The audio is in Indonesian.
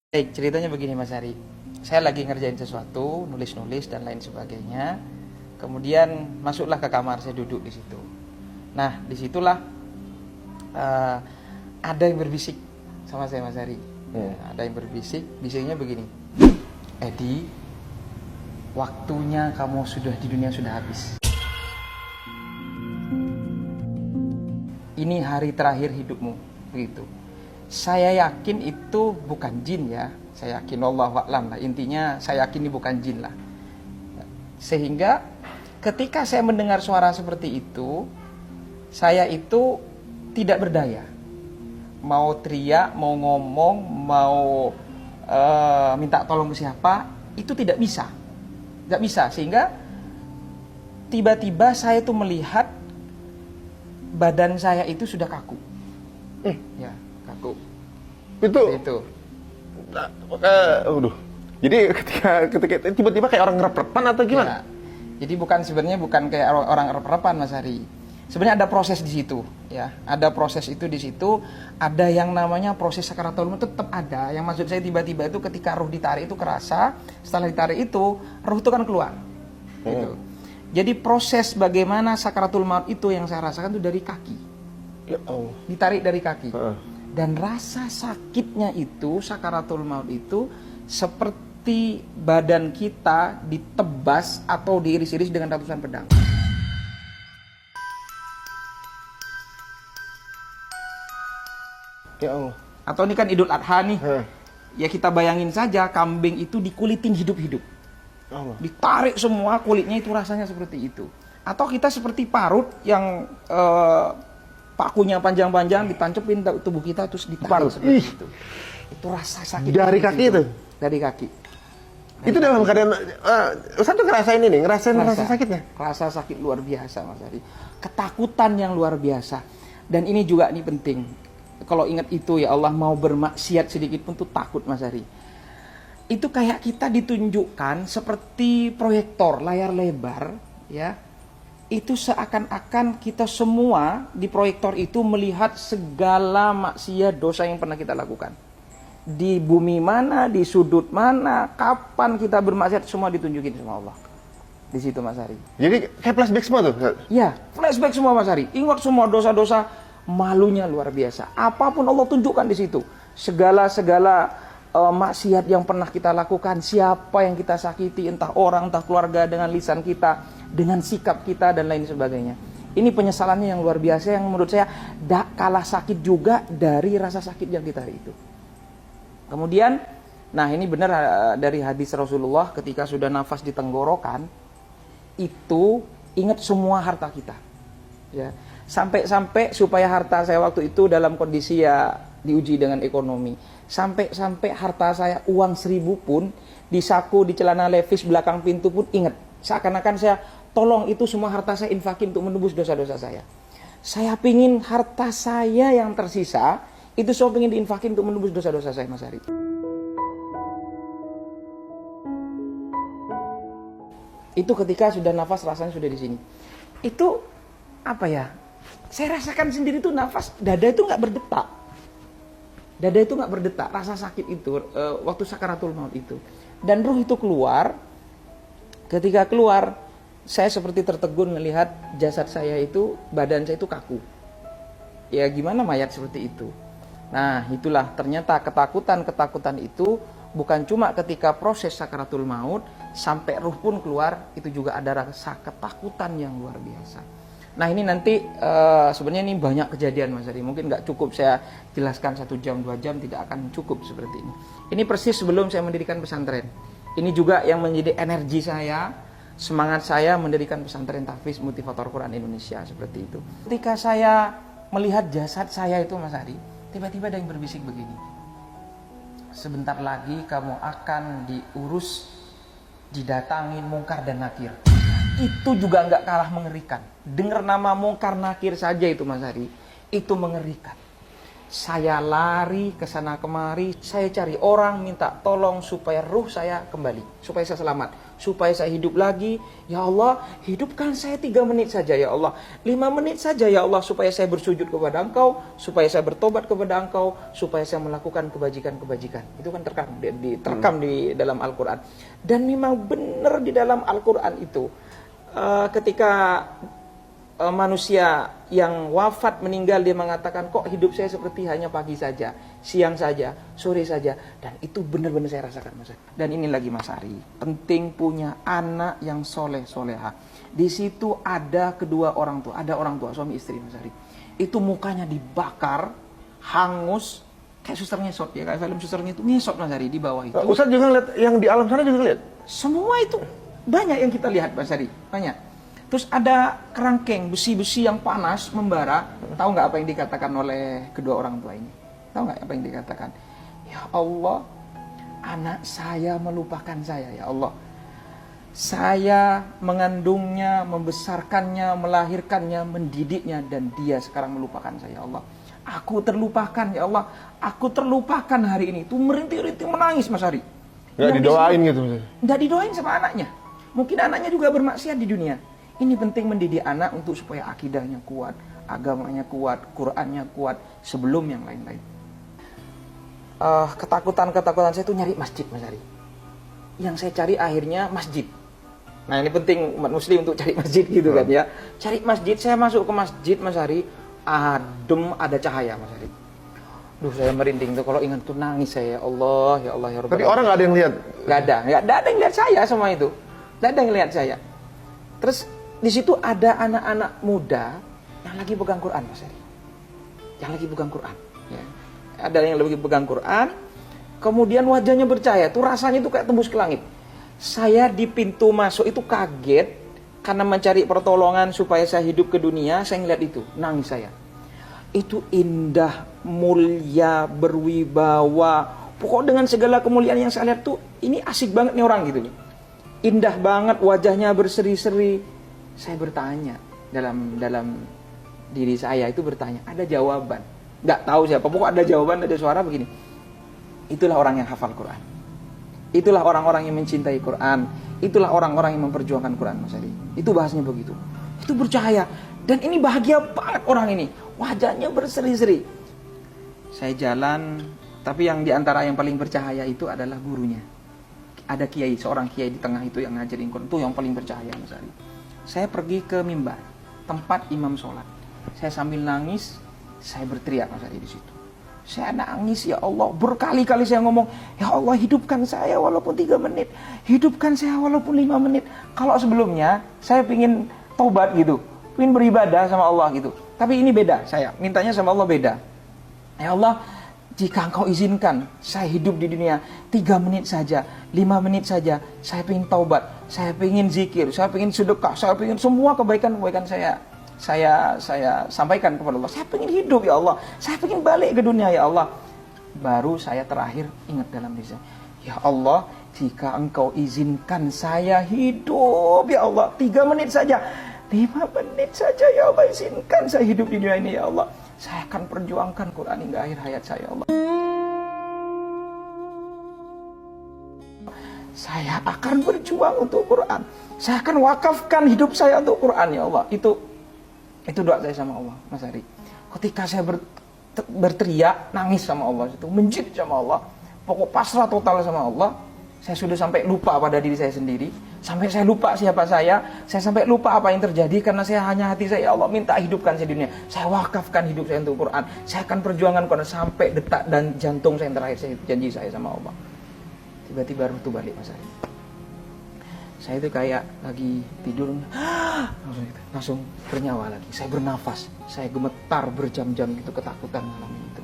Baik, ceritanya begini Mas Ari. Saya lagi ngerjain sesuatu, nulis-nulis dan lain sebagainya. Kemudian masuklah ke kamar, saya duduk di situ. Nah, disitulah eh, ada yang berbisik sama saya Mas Ari. Ada yang berbisik, bisiknya begini. Edi, waktunya kamu sudah di dunia sudah habis. Ini hari terakhir hidupmu, begitu. Saya yakin itu bukan jin ya. Saya yakin wallahu a'lam lah. Intinya saya yakin ini bukan jin lah. Sehingga ketika saya mendengar suara seperti itu, saya itu tidak berdaya. Mau teriak, mau ngomong, mau minta tolong ke siapa, itu tidak bisa. Tidak bisa. Sehingga tiba-tiba saya tuh melihat badan saya itu sudah kaku. Ya, kaku. Itu. Waduh. Jadi ketika tiba-tiba kayak orang ngerep-repan atau gimana? Ya. Jadi sebenarnya bukan kayak orang rep-repan Mas Hari. Sebenarnya ada proses di situ, ya. Ada proses itu di situ. Ada yang namanya proses sakaratul maut tetap ada. Yang maksud saya tiba-tiba itu ketika ruh ditarik itu kerasa. Setelah ditarik itu, ruh itu kan keluar. Gitu. Jadi proses bagaimana sakaratul maut itu yang saya rasakan itu dari kaki. Ya Allah. Ditarik dari kaki. Dan rasa sakitnya itu, sakaratul maut itu seperti badan kita ditebas atau diiris-iris dengan ratusan pedang. Ya Allah. Atau ini kan Idul Adha nih. Ya kita bayangin saja kambing itu dikulitin hidup-hidup. Allah. Ditarik semua kulitnya itu rasanya seperti itu. Atau kita seperti parut yang pakunya panjang-panjang ditancepin tubuh kita terus ditarik seperti itu. Itu rasa sakit dari kaki itu. Dari kaki. Itu dalam keadaan Ustaz tuh ngerasain ini, ngerasain rasa sakitnya. Rasa sakit luar biasa Mas Ari. Ketakutan yang luar biasa. Dan ini juga ini penting. Kalau ingat itu ya Allah, mau bermaksiat sedikit pun tuh takut Mas Ari. Itu kayak kita ditunjukkan seperti proyektor layar lebar ya. Itu seakan-akan kita semua di proyektor itu melihat segala maksiat dosa yang pernah kita lakukan. Di bumi mana, di sudut mana, kapan kita bermaksiat, semua ditunjukin sama Allah. Di situ Mas Ari. Jadi kayak flashback semua tuh? Ya, flashback semua Mas Ari. Ingat semua dosa-dosa, malunya luar biasa. Apapun Allah tunjukkan di situ. Segala maksiat yang pernah kita lakukan, siapa yang kita sakiti, entah orang, entah keluarga, dengan lisan kita, dengan sikap kita dan lain sebagainya. Ini penyesalannya yang luar biasa yang menurut saya tak kalah sakit juga dari rasa sakit yang kita hari itu. Kemudian, nah ini benar dari hadis Rasulullah ketika sudah nafas di tenggorokan, itu ingat semua harta kita. Ya. Sampai supaya harta saya waktu itu dalam kondisi ya diuji dengan ekonomi. Sampai harta saya uang 1.000 pun di saku, di celana levis belakang pintu pun ingat. Seakan-akan saya tolong itu semua harta saya infakin untuk menebus dosa-dosa saya. Saya pingin harta saya yang tersisa itu saya pingin diinfakin untuk menebus dosa-dosa saya Mas Ari. Itu ketika sudah nafas rasanya sudah di sini. Itu apa ya? Saya rasakan sendiri tuh nafas dada itu nggak berdetak. Dada itu nggak berdetak, rasa sakit itu waktu sakaratul maut itu. Dan ruh itu keluar. Ketika keluar, saya seperti tertegun melihat jasad saya itu, badan saya itu kaku. Ya gimana mayat seperti itu? Nah itulah ternyata ketakutan itu bukan cuma ketika proses sakaratul maut, sampai ruh pun keluar, itu juga ada rasa ketakutan yang luar biasa. Nah ini nanti sebenarnya ini banyak kejadian Mas Ari. Mungkin nggak cukup saya jelaskan 1 jam 2 jam, tidak akan cukup seperti ini. Ini persis sebelum saya mendirikan pesantren. Ini juga yang menjadi energi saya, semangat saya mendirikan pesantren Tahfiz Motivator Quran Indonesia seperti itu. Ketika saya melihat jasad saya itu Mas Ari, tiba-tiba ada yang berbisik begini. Sebentar lagi kamu akan diurus, didatangin mungkar dan nakir. Itu juga nggak kalah mengerikan. Dengar nama mungkar nakir saja itu Mas Ari, itu mengerikan. Saya lari ke sana kemari, saya cari orang minta tolong supaya ruh saya kembali, supaya saya selamat, supaya saya hidup lagi. Ya Allah, hidupkan saya 3 menit saja ya Allah, 5 menit saja ya Allah, supaya saya bersujud kepada Engkau, supaya saya bertobat kepada Engkau, supaya saya melakukan kebajikan-kebajikan. Itu kan terekam di dalam Al-Quran. Dan memang benar di dalam Al-Quran itu, ketika manusia yang wafat meninggal, dia mengatakan, kok hidup saya seperti hanya pagi saja, siang saja, sore saja. Dan itu benar-benar saya rasakan, Mas Ari. Dan ini lagi Mas Ari, penting punya anak yang soleh-soleha. Di situ ada kedua orang tua, ada orang tua, suami istri, Mas Ari. Itu mukanya dibakar, hangus, kayak suster ngesot ya, kayak film suster itu ngesot, Mas Ari, di bawah itu. Ustaz juga lihat yang di alam sana juga lihat. Semua itu banyak yang kita lihat, Mas Ari, banyak. Terus ada kerangkeng, besi-besi yang panas, membara. Tahu nggak apa yang dikatakan oleh kedua orang tua ini? Tahu nggak apa yang dikatakan? Ya Allah, anak saya melupakan saya, ya Allah. Saya mengandungnya, membesarkannya, melahirkannya, mendidiknya, dan dia sekarang melupakan saya, ya Allah. Aku terlupakan, ya Allah. Aku terlupakan hari ini. Itu merintih-rintih menangis, Mas Ari. Nggak didoain gitu, Mas. Nggak didoain sama anaknya. Mungkin anaknya juga bermaksiat di dunia. Ini penting mendidik anak untuk supaya akidahnya kuat, agamanya kuat, Qur'annya kuat sebelum yang lain-lain. Ketakutan saya itu nyari masjid, Mas Ari. Yang saya cari akhirnya masjid. Nah ini penting umat muslim untuk cari masjid gitu kan ya. Cari masjid, saya masuk ke masjid, Mas Ari, adem, ada cahaya, Mas Ari. Duh, saya merinding tuh kalau ingat tuh, nangis saya, ya Allah, ya Allah, ya Rabbal. Tapi orang nggak ada yang lihat. Nggak ada yang lihat saya sama itu. Nggak ada yang lihat saya. Terus di situ ada anak-anak muda yang lagi pegang Quran, Mas Ari. Yang lagi pegang Quran. Ya. Ada yang lagi pegang Quran, kemudian wajahnya bercahaya. Tuh rasanya itu kayak tembus ke langit. Saya di pintu masuk itu kaget karena mencari pertolongan supaya saya hidup ke dunia. Saya ngeliat itu, nangis saya. Itu indah, mulia, berwibawa. Pokoknya dengan segala kemuliaan yang saya lihat tuh, ini asik banget nih orang gitu. Indah banget, wajahnya berseri-seri. Saya bertanya dalam diri saya itu bertanya, ada jawaban. Nggak tahu siapa, pokoknya ada jawaban, ada suara begini. Itulah orang yang hafal Quran. Itulah orang-orang yang mencintai Quran. Itulah orang-orang yang memperjuangkan Quran, Mas Ari. Itu bahasanya begitu. Itu bercahaya. Dan ini bahagia banget orang ini. Wajahnya berseri-seri. Saya jalan, tapi yang diantara yang paling bercahaya itu adalah gurunya. Ada kiai, seorang kiai di tengah itu yang ngajarin Quran. Itu yang paling bercahaya, Mas Ari. Saya pergi ke mimbar, tempat imam sholat. Saya sambil nangis, saya berteriak, Mas Ari, di situ. Saya nangis, ya Allah, berkali-kali saya ngomong, ya Allah, hidupkan saya walaupun 3 menit, hidupkan saya walaupun 5 menit. Kalau sebelumnya saya pingin taubat gitu, pingin beribadah sama Allah gitu. Tapi ini beda, saya mintanya sama Allah beda. Ya Allah, jika Engkau izinkan saya hidup di dunia 3 menit saja, 5 menit saja, saya ingin taubat, saya ingin zikir, saya ingin sedekah, saya ingin semua kebaikan-kebaikan saya sampaikan kepada Allah. Saya ingin hidup, ya Allah. Saya ingin balik ke dunia, ya Allah. Baru saya terakhir ingat dalam diri saya, ya Allah, jika Engkau izinkan saya hidup, ya Allah, 3 menit saja, 5 menit saja, ya Allah, izinkan saya hidup di dunia ini, ya Allah. Saya akan perjuangkan Quran hingga akhir hayat saya, ya Allah. Saya akan berjuang untuk Quran. Saya akan wakafkan hidup saya untuk Quran, ya Allah. Itu doa saya sama Allah, Mas Ari. Ketika saya berteriak, nangis sama Allah, itu menjid sama Allah, pokok pasrah total sama Allah. Saya sudah sampai lupa pada diri saya sendiri, sampai saya lupa siapa saya sampai lupa apa yang terjadi karena saya hanya hati saya, ya Allah, minta hidupkan saya di dunia. Saya wakafkan hidup saya untuk Quran. Saya akan perjuangkan Quran sampai detak dan jantung saya yang terakhir, saya janji saya sama Allah. Tiba-tiba ruh itu balik, Mas Ari. Saya itu kayak lagi tidur, langsung bernyawa lagi. Saya bernafas, saya gemetar berjam-jam gitu, ketakutan malam itu.